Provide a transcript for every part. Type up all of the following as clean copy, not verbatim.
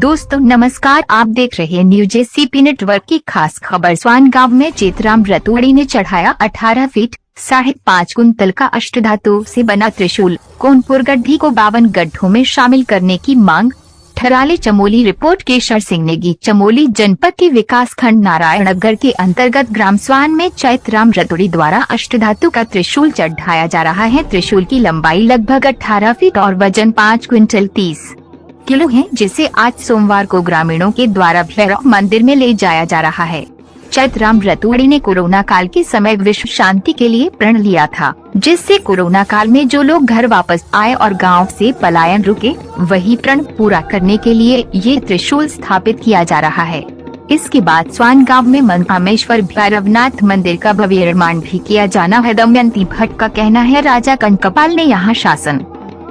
दोस्तों नमस्कार, आप देख रहे हैं न्यूज एसीपी नेटवर्क की खास खबर। स्वान गांव में चेतराम रतूड़ी ने चढ़ाया 18 फीट 5.5 कुंतल का अष्टधातु से बना त्रिशूल। कोनपुर गड्ढी को 52 गड्ढों में शामिल करने की मांग। ठराली चमोली रिपोर्ट केशर सिंह नेगी। चमोली जनपद के विकास खंड नारायणनगर के अंतर्गत ग्राम स्वान में चैतराम रतूड़ी द्वारा अष्टधातु का त्रिशूल चढ़ाया जा रहा है। त्रिशूल की लंबाई लगभग 18 फीट और वजन 5 क्विंटल 30 किलो है, जिसे आज सोमवार को ग्रामीणों के द्वारा भैरव मंदिर में ले जाया जा रहा है। चैतराम रतूड़ी ने कोरोना काल के समय विश्व शांति के लिए प्रण लिया था, जिससे कोरोना काल में जो लोग घर वापस आए और गांव से पलायन रुके, वही प्रण पूरा करने के लिए ये त्रिशूल स्थापित किया जा रहा है। इसके बाद स्वान गांव में मनकामेश्वर भैरवनाथ मंदिर का भव्य निर्माण भी किया जाना है। दमयंती भट्ट का कहना है राजा कनकपाल ने यहाँ शासन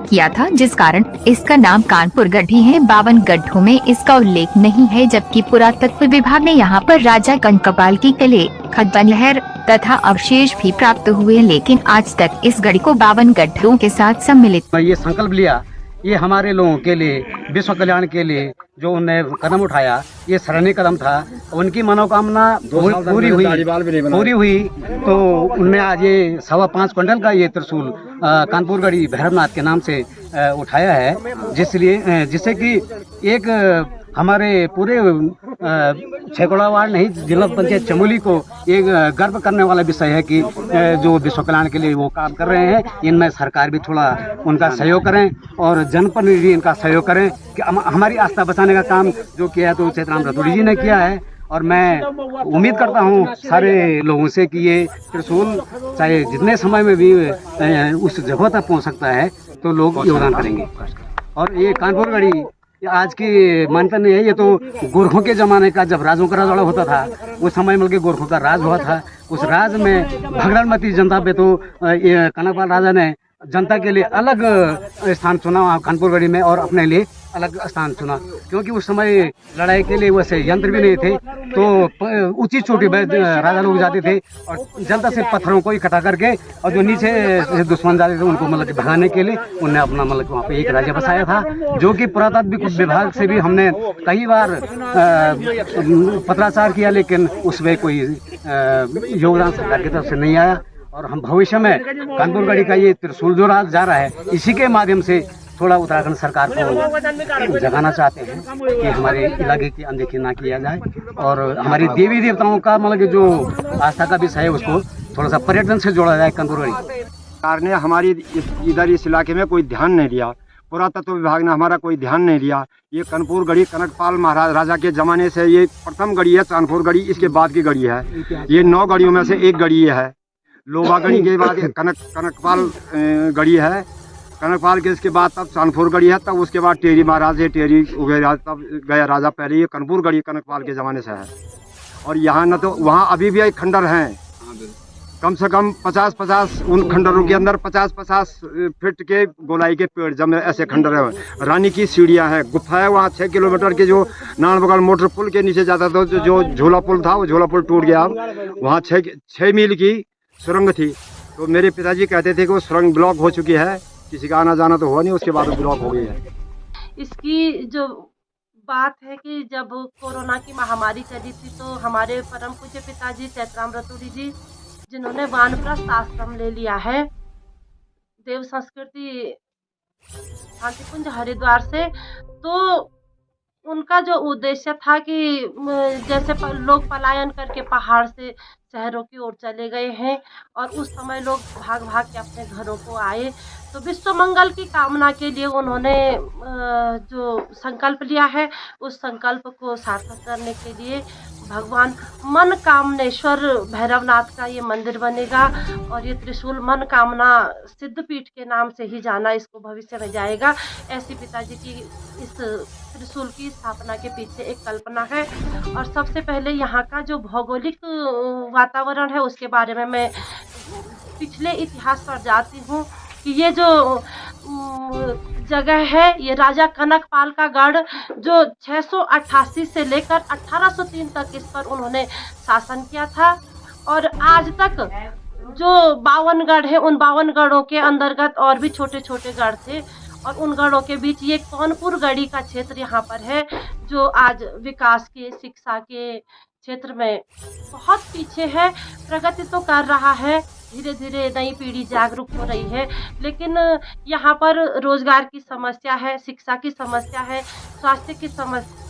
किया था, जिस कारण इसका नाम कानपुर गड्ढी है। 52 गड्ढों में इसका उल्लेख नहीं है, जबकि पुरातत्व विभाग ने यहाँ पर राजा कनकपाल की किले, खंडहर तथा अवशेष भी प्राप्त हुए, लेकिन आज तक इस गड्ढी को 52 गड्ढों के साथ सम्मिलित ये संकल्प लिया, ये हमारे लोगों के लिए, विश्व कल्याण के लिए जो उन्होंने कदम उठाया, ये सराहनीय कदम था। उनकी मनोकामना पूरी हुई तो उनने आज ये 5.25 क्विंटल का ये त्रिशूल कानपुर गढ़ी भैरवनाथ के नाम से उठाया है, जिससे कि एक हमारे पूरे छेकोड़ा वार्ड नहीं, जिला पंचायत चमोली को एक गर्व करने वाला विषय है कि जो विश्व कल्याण के लिए वो काम कर रहे हैं। इनमें सरकार भी थोड़ा उनका सहयोग करें और जनप्रतिनिधि इनका सहयोग करें कि हमारी आस्था बचाने का काम जो किया है तो चैतराम रतूड़ी जी ने किया है। और मैं उम्मीद करता हूँ सारे लोगों से कि ये त्रिशूल चाहे जितने समय में भी उस जगह तक पहुँच सकता है तो लोग योगदान करेंगे। और ये कानपुर गढ़ी आज की मान्यता नहीं है, ये तो गोरखों के जमाने का, जब राजों का राजवाड़ा होता था उस समय मिलकर गोरखों का राज हुआ था। उस राज में भगड़मती जनता पे तो ये कनकपाल राजा ने जनता के लिए अलग स्थान चुना कानपुर गढ़ी में, और अपने लिए अलग स्थान चुना, क्योंकि उस समय लड़ाई के लिए वैसे यंत्र भी नहीं थे, तो ऊंची चोटी पे राजा लोग जाते थे और जनता से पत्थरों को इकट्ठा करके, और जो नीचे से दुश्मन जाते थे उनको मतलब भगाने के लिए उन्हें अपना मतलब वहाँ पे एक राज्य बसाया था, जो कि पुरातत्व विभाग से भी हमने कई बार पत्राचार किया, लेकिन उसमें कोई योगदान सरकार की तरफ से नहीं आया। और हम भविष्य में कानपुर गढ़ी का ये त्रिशूल जो जा रहा है, इसी के माध्यम से थोड़ा उत्तराखंड सरकार को जगाना चाहते हैं कि हमारे इलाके की अनदेखी ना किया जाए, और हमारी देवी देवताओं का मतलब जो आस्था का विषय है उसको थोड़ा सा पर्यटन से जोड़ा जाए। कानपुर गढ़ी सरकार ने हमारी इधर इस इलाके में कोई ध्यान नहीं दिया, पुरातत्व विभाग ने हमारा कोई ध्यान नहीं दिया। ये कानपुर गढ़ी कनकपाल महाराज राजा के जमाने से ये प्रथम गढ़ी है, कानपुर गढ़ी इसके बाद की गढ़ी है। ये 9 गढ़ियों में से एक गढ़ी है। लोबा गढ़ी के बाद कनकपाल गढ़ी है, कनकपाल के इसके बाद तब कानपुर गढ़ी है, तब उसके बाद टेरी महाराज है, टेरी तब गया राजा पहले। ये कानपुर गढ़ी कनकपाल के ज़माने से है। और यहाँ न तो वहाँ अभी भी एक खंडर हैं, कम से कम 50-50 उन खंडरों के अंदर 50-50 फीट के गोलाई के पेड़ जमे ऐसे खंडर है। रानी की सीढ़ियाँ हैं, गुफा है वहाँ 6 किलोमीटर के, जो नानबगल मोटर पुल के नीचे जाता था, जो झोला पुल था वो झोला पुल टूट गया। वहाँ 6 मील की सुरंग थी, तो मेरे पिताजी कहते थे कि वो सुरंग ब्लॉक हो चुकी है, किसी का आना जाना तो हुआ नहीं, उसके बाद ब्लॉक हो गई है। इसकी जो बात है कि जब कोरोना की महामारी चली थी तो हमारे परम पूज्य पिताजी चैतराम रतूड़ी जी, जिन्होंने वानप्रस्थ आश्रम ले लिया है देव संस्कृति शांतिकुंज हरिद्वार से, तो उनका जो उद्देश्य था कि जैसे लोग पलायन करके पहाड़ से शहरों की ओर चले गए हैं और उस समय लोग भाग भाग के अपने घरों को आए, तो विश्व मंगल की कामना के लिए उन्होंने जो संकल्प लिया है, उस संकल्प को सार्थक करने के लिए भगवान मनकामनेश्वर भैरवनाथ का ये मंदिर बनेगा। और ये त्रिशूल मनकामना सिद्धपीठ के नाम से ही जाना इसको भविष्य में जाएगा। ऐसी पिताजी की इस त्रिशूल की स्थापना के पीछे एक कल्पना है। और सबसे पहले यहाँ का जो भौगोलिक वातावरण है उसके बारे में मैं पिछले इतिहास पर जाती हूँ कि ये जो जगह है, ये राजा कनकपाल का गढ़, जो 688 से लेकर 1803 तक इस पर उन्होंने शासन किया था। और आज तक जो 52 गढ़ है, उन 52 गढ़ों के अंतर्गत और भी छोटे छोटे गढ़ थे, और उन गढ़ों के बीच ये कौनपुर गढ़ी का क्षेत्र यहाँ पर है, जो आज विकास के, शिक्षा के क्षेत्र में बहुत पीछे है। प्रगति तो कर रहा है, धीरे धीरे नई पीढ़ी जागरूक हो रही है, लेकिन यहाँ पर रोजगार की समस्या है, शिक्षा की समस्या है, स्वास्थ्य की समस्या